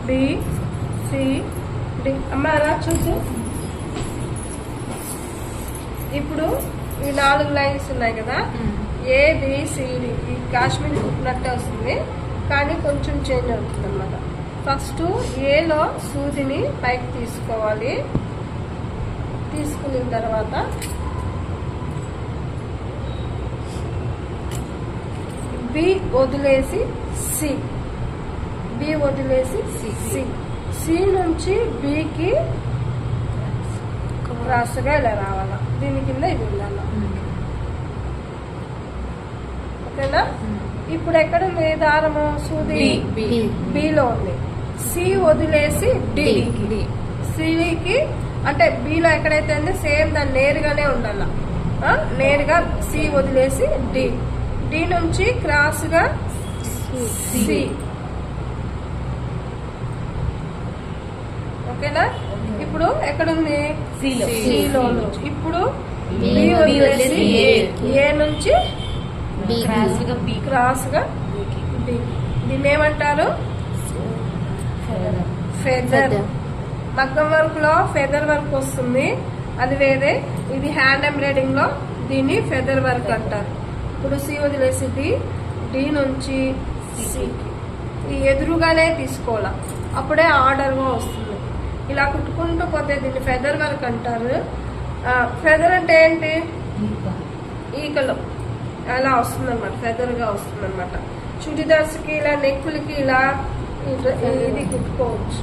B C D. అమ్మ అలా చూసు. ఇప్పుడు ఈ 4 లైన్స్ ఉన్నాయి కదా, ఏబిసిడి ఈ కాశ్మీర్ కుట్టినట్టే వస్తుంది, కానీ కొంచెం చేంజ్ అవుతుంది అన్నమాట. ఫస్ట్ ఏలో సూదిని పైకి తీసుకోవాలి. తీసుకున్న తర్వాత బి వదిలేసి సి, బి వదిలేసి సి, సి నుంచి బికి క్రాస్గా ఇలా రావాలా. దీని కింద ఇది ఉండాల. ఓకేనా? ఇప్పుడు ఎక్కడ ఉంది దారము? సూది బిలో ఉంది. సి వదిలేసి డి, సికి అంటే బిలో ఎక్కడైతే ఉంది సేమ్ దాన్ని నేరుగానే ఉండాల. నేరుగా సి వదిలేసి డి, డి నుంచి క్రాస్ గా సి. ఓకేనా? ఇప్పుడు ఎక్కడుంది? సిలో. ఇప్పుడు బి వదిలేసి ఏ నుంచి క్రాస్ గా బి. దీన్ని ఏమంటారు? ఫెదర్. మగ్గం వర్క్ లో ఫెదర్ వర్క్ వస్తుంది, అది వేరే. ఇది హ్యాండ్ ఎంబ్రాయిడింగ్ లో దీన్ని ఫెదర్ వర్క్ అంటారు. ఇప్పుడు సి వదిలేసి డి, డి నుంచి సికి ఈ ఎదురుగానే తీసుకోవాలా, అప్పుడే ఆర్డర్ గా వస్తుంది. ఇలా కుట్టుకుంటూ పోతే దీన్ని ఫెదర్ వర్క్ అంటారు. ఫెదర్ అంటే ఏంటి? ఈకలో అలా వస్తుంది అనమాట, ఫెదర్ గా వస్తుంది అనమాట. చుడిదార్స్ కి ఇలా, నెక్కులకి ఇలా ఇది కుట్టుకోవచ్చు.